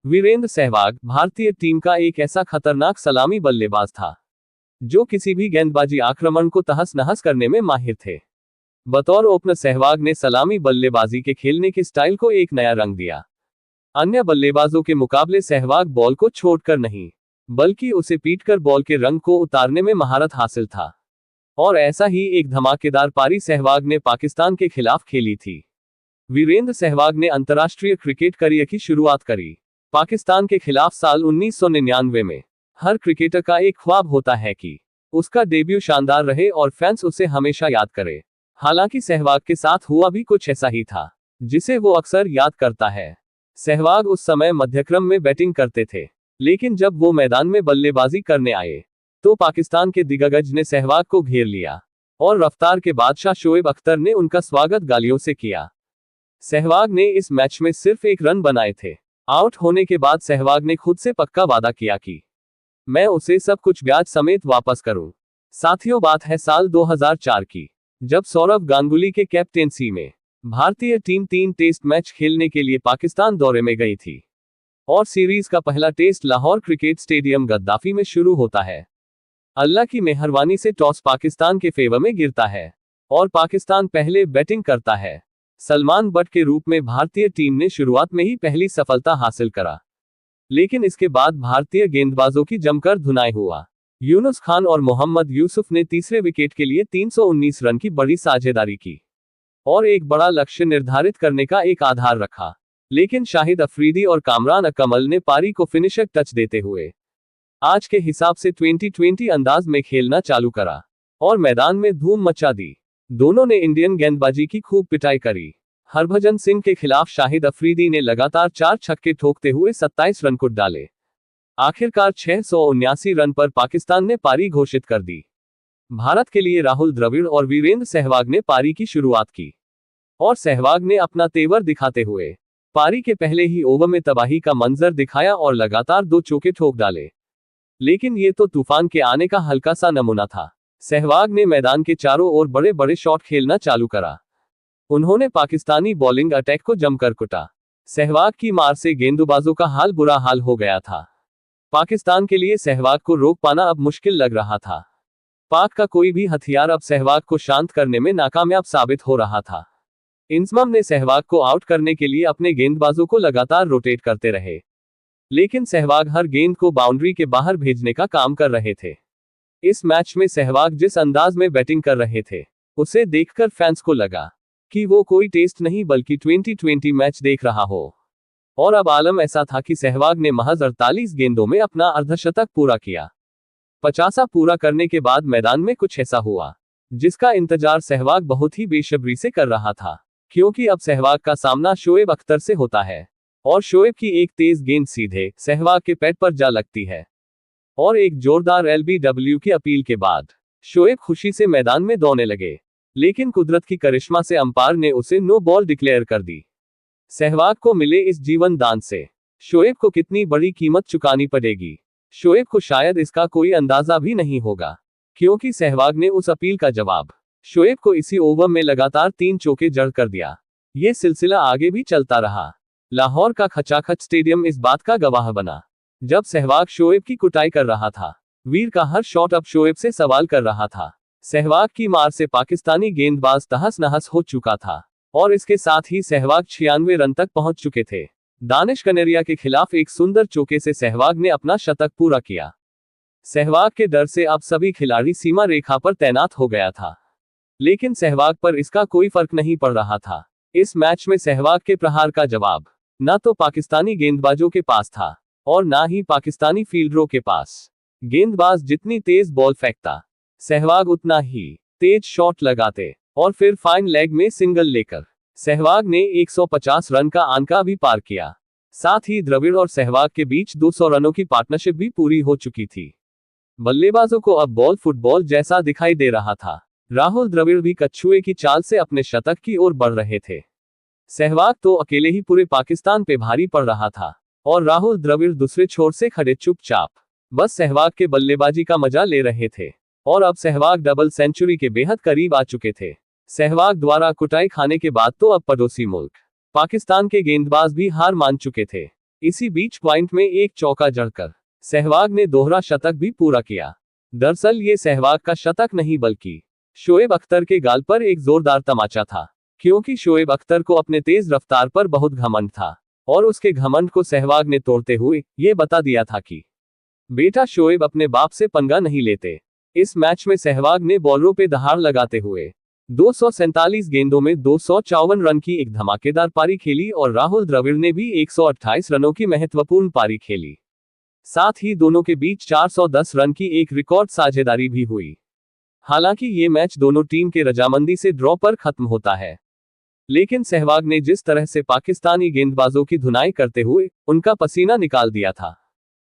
वीरेंद्र सहवाग भारतीय टीम का एक ऐसा खतरनाक सलामी बल्लेबाज था जो किसी भी गेंदबाजी आक्रमण को तहस नहस करने में माहिर थे। बतौर ओपनर सहवाग ने सलामी बल्लेबाजी के खेलने के स्टाइल को एक नया रंग दिया। अन्य बल्लेबाजों के मुकाबले सहवाग बॉल को छोड़कर नहीं, बल्कि उसे पीटकर बॉल के रंग को उतारने में महारत हासिल था। और ऐसा ही एक धमाकेदार पारी सहवाग ने पाकिस्तान के खिलाफ खेली थी। वीरेंद्र सहवाग ने अंतर्राष्ट्रीय क्रिकेट करियर की शुरुआत करी पाकिस्तान के खिलाफ साल 1999 में। हर क्रिकेटर का एक ख्वाब होता है कि उसका डेब्यू शानदार रहे और फैंस उसे हमेशा याद करे। हालांकि सहवाग के साथ हुआ भी कुछ ऐसा ही था जिसे वो अक्सर याद करता है। सहवाग उस समय मध्यक्रम में बैटिंग करते थे, लेकिन जब वो मैदान में बल्लेबाजी करने आए तो पाकिस्तान के दिग्गज ने सहवाग को घेर लिया और रफ्तार के बादशाह शोएब अख्तर ने उनका स्वागत गालियों से किया। सहवाग ने इस मैच में सिर्फ 1 रन बनाए थे। आउट होने के बाद सहवाग ने खुद से पक्का वादा किया कि मैं उसे सब कुछ ब्याज समेत वापस करूं। साथियों, बात है साल 2004 की, जब सौरव गांगुली के कैप्टेंसी में भारतीय टीम 3 टेस्ट मैच खेलने के लिए पाकिस्तान दौरे में गई थी और सीरीज का पहला test Lahore cricket stadium Gaddafi में शुरू होता है। अल्लाह की मेहरबानी से टॉस पाकिस्तान के फेवर में गिरता है और पाकिस्तान पहले बैटिंग करता है। सलमान बट के रूप में भारतीय टीम ने शुरुआत में ही पहली सफलता हासिल करा, लेकिन इसके बाद भारतीय गेंदबाजों की जमकर धुनाई हुआ। यूनुस खान और मोहम्मद यूसुफ ने तीसरे विकेट के लिए 319 रन की बड़ी साझेदारी की और एक बड़ा लक्ष्य निर्धारित करने का एक आधार रखा, लेकिन शाहिद अफरीदी और कामरान अकमल ने पारी को फिनिशर टच देते हुए आज के हिसाब से 2020 अंदाज में खेलना चालू करा और मैदान में धूम मचा दी। दोनों ने इंडियन गेंदबाजी की खूब पिटाई करी। हरभजन सिंह के खिलाफ शाहिद अफरीदी ने लगातार 4 छक्के ठोकते हुए 27 रन कुट डाले। आखिरकार 679 रन पर पाकिस्तान ने पारी घोषित कर दी। भारत के लिए राहुल द्रविड़ और वीरेंद्र सहवाग ने पारी की शुरुआत की और सहवाग ने अपना तेवर दिखाते हुए पारी के पहले ही ओवर में तबाही का मंजर दिखाया और लगातार 2 चौके ठोक डाले। लेकिन ये तो तूफान के आने का हल्का सा नमूना था। सहवाग ने मैदान के चारों ओर बड़े बड़े शॉट खेलना चालू करा। उन्होंने पाकिस्तानी बॉलिंग अटैक को जमकर कुटा। सहवाग की मार से गेंदबाजों का बुरा हाल हो गया था। पाकिस्तान के लिए सहवाग को रोक पाना अब मुश्किल लग रहा था। पाक का कोई भी हथियार अब सहवाग को शांत करने में नाकामयाब साबित हो रहा था। इंजमाम ने सहवाग को आउट करने के लिए अपने गेंदबाजों को लगातार रोटेट करते रहे, लेकिन सहवाग हर गेंद को बाउंड्री के बाहर भेजने का काम कर रहे थे। इस मैच में सहवाग जिस अंदाज में बैटिंग कर रहे थे, उसे देखकर फैंस को लगा कि वो कोई टेस्ट नहीं बल्कि 2020 मैच देख रहा हो। और अब आलम ऐसा था कि सहवाग ने महज 48 गेंदों में अपना अर्धशतक पूरा किया। 50 पूरा करने के बाद मैदान में कुछ ऐसा हुआ जिसका इंतजार सहवाग बहुत ही बेसब्री से कर रहा था, क्योंकि अब सहवाग का सामना शोएब अख्तर से होता है और शोएब की एक तेज गेंद सीधे सहवाग के पैड पर जा लगती है और एक जोरदार एलबीडब्ल्यू की अपील के बाद शोएब खुशी से मैदान में दौड़ने लगे, लेकिन कुदरत की करिश्मा से अंपायर ने उसे नो बॉल डिक्लेयर कर दी। सहवाग को मिले इस जीवन दान से शोएब को कितनी बड़ी कीमत चुकानी पड़ेगी, शोएब को शायद इसका कोई अंदाजा भी नहीं होगा, क्योंकि सहवाग ने उस अपील का जवाब शोएब को इसी ओवर में लगातार 3 चौके जड़ कर दिया। ये सिलसिला आगे भी चलता रहा। लाहौर का खचाखच स्टेडियम इस बात का गवाह बना। जब सहवाग शोएब की कुटाई कर रहा था, वीर का हर शॉट अब शोएब से सवाल कर रहा था। सहवाग की मार से पाकिस्तानी गेंदबाज तहस नहस हो चुका था और इसके साथ ही सहवाग 96 रन तक पहुंच चुके थे। दानिश कनेरिया के खिलाफ एक सुंदर चौके से सहवाग ने अपना शतक पूरा किया। सहवाग के डर से अब सभी खिलाड़ी सीमा रेखा पर तैनात हो गया था, लेकिन सहवाग पर इसका कोई फर्क नहीं पड़ रहा था। इस मैच में सहवाग के प्रहार का जवाब न तो पाकिस्तानी गेंदबाजों के पास था और ना ही पाकिस्तानी फील्डरों के पास। गेंदबाज जितनी तेज बॉल फेंकता, सहवाग उतना ही तेज शॉट लगाते और फिर फाइन लेग में सिंगल लेकर सहवाग ने 150 रन का आंका भी पार किया। साथ ही द्रविड़ और सहवाग के बीच 200 रनों की पार्टनरशिप भी पूरी हो चुकी थी। बल्लेबाजों को अब बॉल फुटबॉल जैसा दिखाई दे रहा था। राहुल द्रविड़ भी कछुए की चाल से अपने शतक की ओर बढ़ रहे थे। सहवाग तो अकेले ही पूरे पाकिस्तान पे भारी पड़ रहा था और राहुल द्रविड़ दूसरे छोर से खड़े चुपचाप बस सहवाग के बल्लेबाजी का मजा ले रहे थे और अब सहवाग डबल सेंचुरी के बेहद करीब आ चुके थे। सहवाग द्वारा कुटाई खाने के बाद तो अब पड़ोसी मुल्क पाकिस्तान के गेंदबाज भी हार मान चुके थे। इसी बीच पॉइंट में एक चौका जड़कर सहवाग ने दोहरा शतक भी पूरा किया। दरअसल ये सहवाग का शतक नहीं बल्कि शोएब अख्तर के गाल पर एक जोरदार तमाचा था, क्योंकि शोएब अख्तर को अपने तेज रफ्तार पर बहुत घमंड था और उसके घमंड को सहवाग ने तोड़ते हुए ये बता दिया था कि बेटा शोएब अपने बाप से पंगा नहीं लेते। इस मैच में सहवाग ने बॉलरों पे दहाड़ लगाते हुए 247 गेंदों में 254 रन की एक धमाकेदार पारी खेली और राहुल द्रविड़ ने भी 128 रनों की महत्वपूर्ण पारी खेली। साथ ही दोनों के बीच 410 रन की एक रिकॉर्ड साझेदारी भी हुई। हालांकि ये मैच दोनों टीम के रजामंदी से ड्रॉ पर खत्म होता है, लेकिन सहवाग ने जिस तरह से पाकिस्तानी गेंदबाजों की धुनाई करते हुए उनका पसीना निकाल दिया था,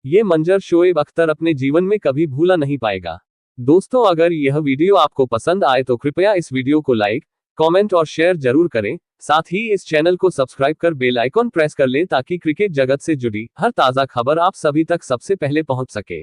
ये मंजर शोएब अख्तर अपने जीवन में कभी भूला नहीं पाएगा। दोस्तों, अगर यह वीडियो आपको पसंद आए तो कृपया इस वीडियो को लाइक, कमेंट और शेयर जरूर करें। साथ ही इस चैनल को सब्सक्राइब कर बेल आइकॉन प्रेस कर लें ताकि क्रिकेट जगत से जुड़ी हर ताज़ा खबर आप सभी तक सबसे पहले पहुंच सके।